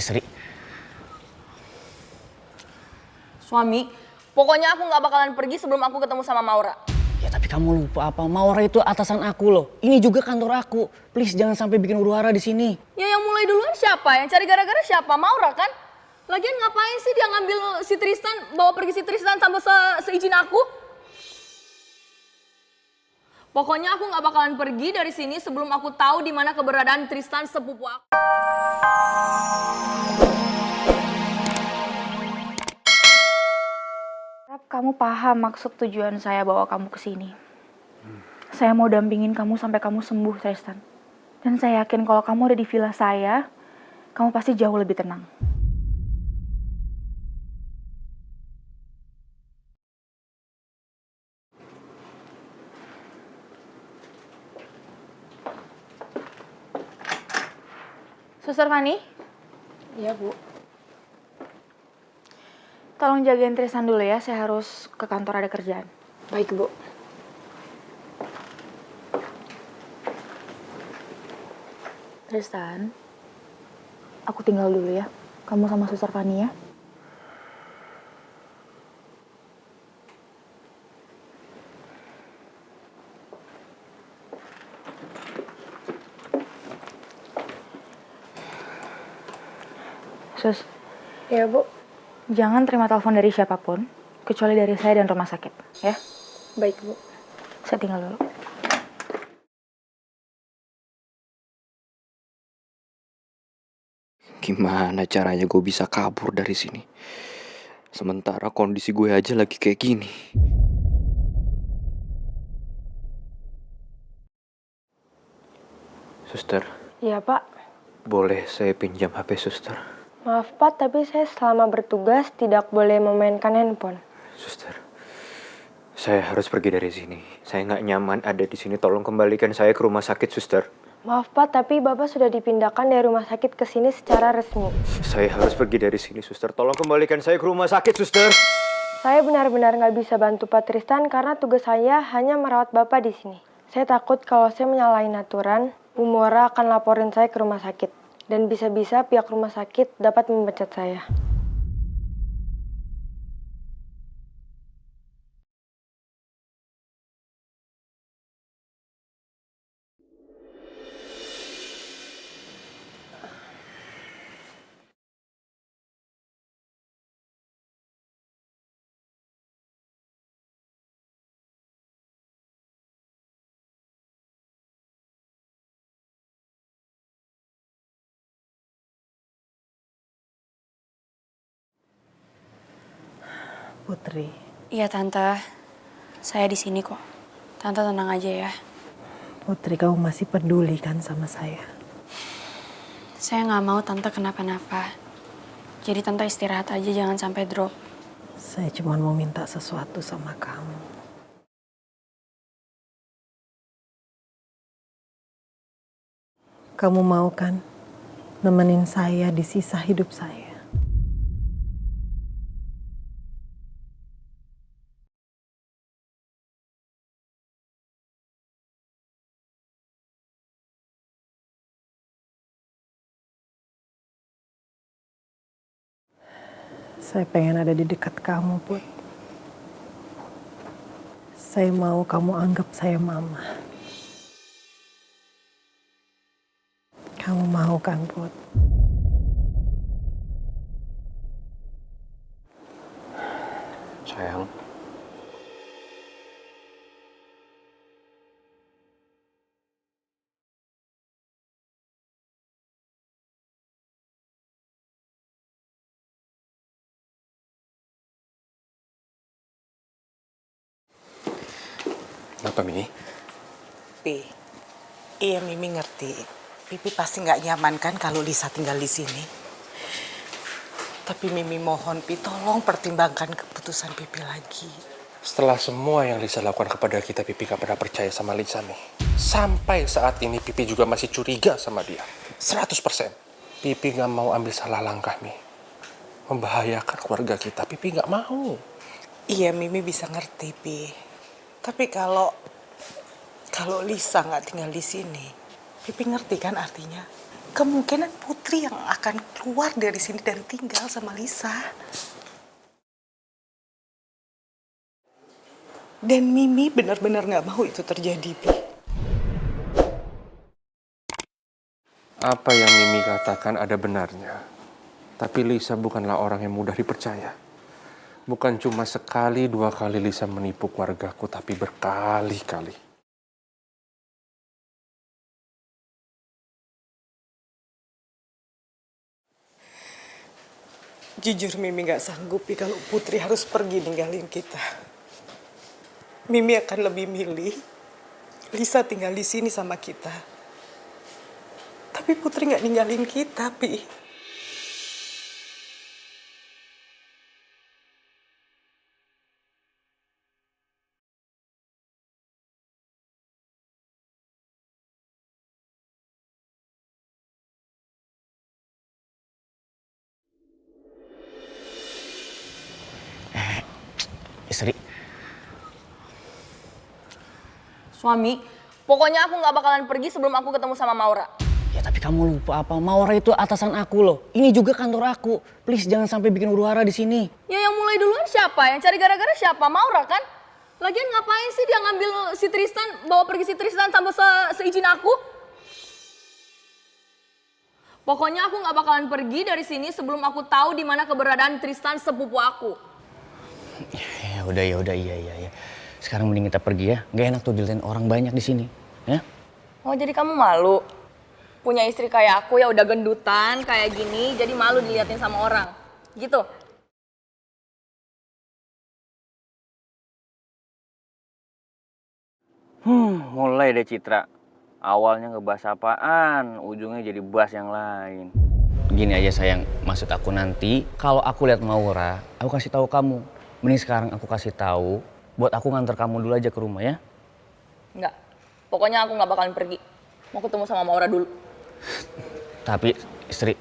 istri. Suami, pokoknya aku gak bakalan pergi sebelum aku ketemu sama Maura. Ya tapi kamu lupa apa? Maura itu atasan aku loh. Ini juga kantor aku. Please jangan sampai bikin huru-hara di sini. Ya yang mulai duluan siapa? Yang cari gara-gara siapa? Maura kan? Lagian ngapain sih dia ngambil si Tristan, bawa pergi si Tristan tanpa seizin aku? Pokoknya aku gak bakalan pergi dari sini sebelum aku tahu di mana keberadaan Tristan sepupu aku. Kamu paham maksud tujuan saya bawa kamu ke sini. Saya mau dampingin kamu sampai kamu sembuh, Tristan. Dan saya yakin kalau kamu ada di villa saya, kamu pasti jauh lebih tenang. Suster Fani? Iya, Bu. Tolong jagain Tristan dulu ya, saya harus ke kantor ada kerjaan. Baik, Bu. Tristan, aku tinggal dulu ya. Kamu sama Suster Fani ya. Sus, Iya, Bu. jangan terima telepon dari siapapun, kecuali dari saya dan rumah sakit, ya. Baik, Bu. Saya tinggal dulu. Gimana caranya gue bisa kabur dari sini? Sementara kondisi gue aja lagi kayak gini. Suster, Iya Pak, boleh saya pinjam HP suster? maaf Pak, tapi saya selama bertugas tidak boleh memainkan handphone. Suster, saya harus pergi dari sini. Saya nggak nyaman ada di sini. Tolong kembalikan saya ke rumah sakit, suster. Maaf Pak, tapi Bapak sudah dipindahkan dari rumah sakit ke sini secara resmi. Saya harus pergi dari sini, suster. Tolong kembalikan saya ke rumah sakit, suster. Saya benar-benar nggak bisa bantu Pak Tristan karena tugas saya hanya merawat Bapak di sini. Saya takut kalau saya menyalahin aturan, Bu Maura akan laporin saya ke rumah sakit. Dan bisa-bisa pihak rumah sakit dapat memecat saya. Putri, Iya Tante, saya di sini kok. Tante tenang aja ya. Putri kamu masih peduli kan sama saya? Saya nggak mau Tante kenapa-napa. Jadi Tante istirahat aja, jangan sampai drop. Saya cuma mau minta sesuatu sama kamu. Kamu mau kan nemenin saya di sisa hidup saya? Saya pengen ada di dekat kamu, Put. Saya mau kamu anggap saya mama. Kamu mau kan, Put? Sayang. Kenapa, Mimi? Pi, iya Mimi ngerti. Pipi pasti nggak nyaman kan kalau Lisa tinggal di sini. Tapi Mimi mohon, Pi, tolong pertimbangkan keputusan Pipi lagi. Setelah semua yang Lisa lakukan kepada kita, Pipi gak pernah percaya sama Lisa nih. Sampai saat ini Pipi juga masih curiga sama dia. 100%. Pipi gak mau ambil salah langkah, Mi. Membahayakan keluarga kita. Pipi gak mau. Iya, Mimi bisa ngerti, Pi. Tapi kalau Lisa nggak tinggal di sini, Pipi ngerti kan artinya? kemungkinan Putri yang akan keluar dari sini dan tinggal sama Lisa. Dan Mimi benar-benar nggak mau itu terjadi, Pi. Apa yang Mimi katakan ada benarnya. Tapi Lisa bukanlah orang yang mudah dipercaya. Bukan cuma sekali, 2 kali Lisa menipu keluargaku, tapi berkali-kali. Jujur Mimi nggak sanggup Pi kalau Putri harus pergi ninggalin kita. Mimi akan lebih milih Lisa tinggal di sini sama kita. Tapi Putri nggak ninggalin kita, Pi. Istri, Suami, pokoknya aku nggak bakalan pergi sebelum aku ketemu sama Maura. ya tapi kamu lupa apa? Maura itu atasan aku loh. Ini juga kantor aku. Please jangan sampai bikin huru-hara di sini. Ya yang mulai duluan siapa? Yang cari gara-gara siapa? Maura kan? Lagian ngapain sih dia ngambil si Tristan, bawa pergi si Tristan tanpa seizin aku? Pokoknya aku nggak bakalan pergi dari sini sebelum aku tahu di mana keberadaan Tristan sepupu aku. Ya udah, iya. Sekarang mending kita pergi ya. Gak enak tuh dilihatin orang banyak di sini, ya? Oh jadi kamu malu? Punya istri kayak aku ya udah gendutan kayak gini, jadi malu diliatin sama orang, gitu? Mulai deh Citra. Awalnya ngebahas apaan, ujungnya jadi bahas yang lain. Gini aja sayang, maksud aku nanti kalau aku lihat Maura, aku kasih tahu kamu. Mending sekarang aku kasih tahu, buat aku nganter kamu dulu aja ke rumah ya. Enggak, pokoknya aku nggak bakalan pergi. Mau ketemu sama Maura dulu. Tapi istri,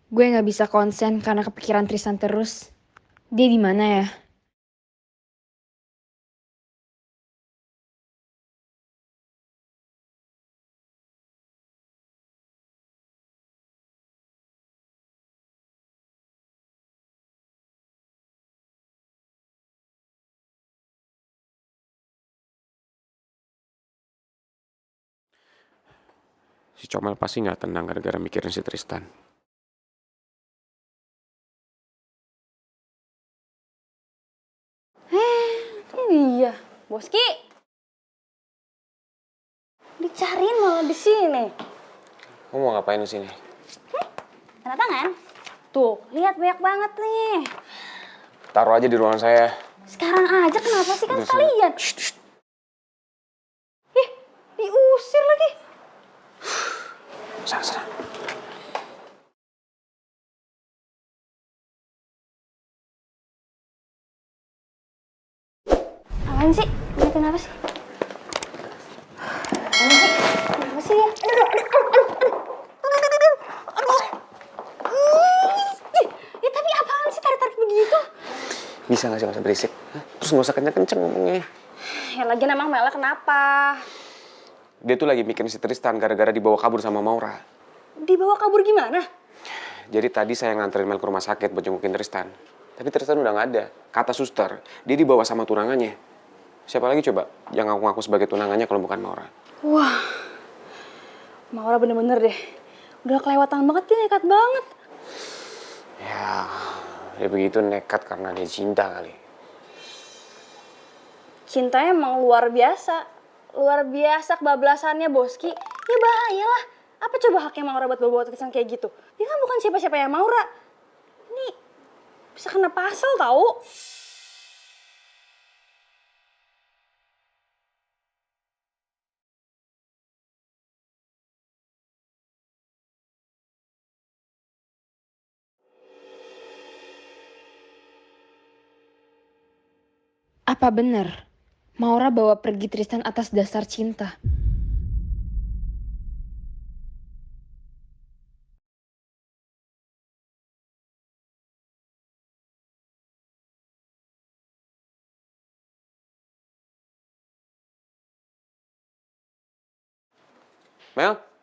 Gue nggak bisa konsen karena kepikiran Tristan terus. Dia di mana ya? Si Comel pasti nggak tenang gara-gara mikirin si Tristan. Iya, Boski. Dicariin malah di sini. Kamu mau ngapain di sini? Tanda tangan. Tuh, lihat banyak banget nih. Taruh aja di ruangan saya. Sekarang aja kenapa sih kan Udah, sekalian? Ih, diusir lagi. Sana. Apaan sih? Ngeliatin apa sih? Apaan sih? Kenapa sih dia? Ya tapi apaan sih tarik-tarik begitu? Bisa nggak usah berisik? Hah? Terus nggak usah kenceng-kenceng ngomongnya. Ya lagian emang Mela kenapa? Dia tuh lagi mikirin si Tristan gara-gara dibawa kabur sama Maura. Dibawa kabur gimana? Jadi tadi saya nganterin Mel ke rumah sakit buat jengukin Tristan. Tapi Tristan udah nggak ada. Kata suster, dia dibawa sama tunangannya. Siapa lagi coba yang ngaku-ngaku sebagai tunangannya kalau bukan Maura? Wah, Maura bener-bener deh. Udah kelewatan banget, dia nekat banget. Ya, dia begitu nekat karena dia cinta kali. Cintanya emang luar biasa. Luar biasa kebablasannya, Boski. Ya bahayalah. Apa coba haknya Maura buat bawa Tristan kayak gitu? Dia kan bukan siapa-siapa ya Maura. Ini bisa kena pasal tahu. Apa benar Maura bawa pergi Tristan atas dasar cinta? Mel?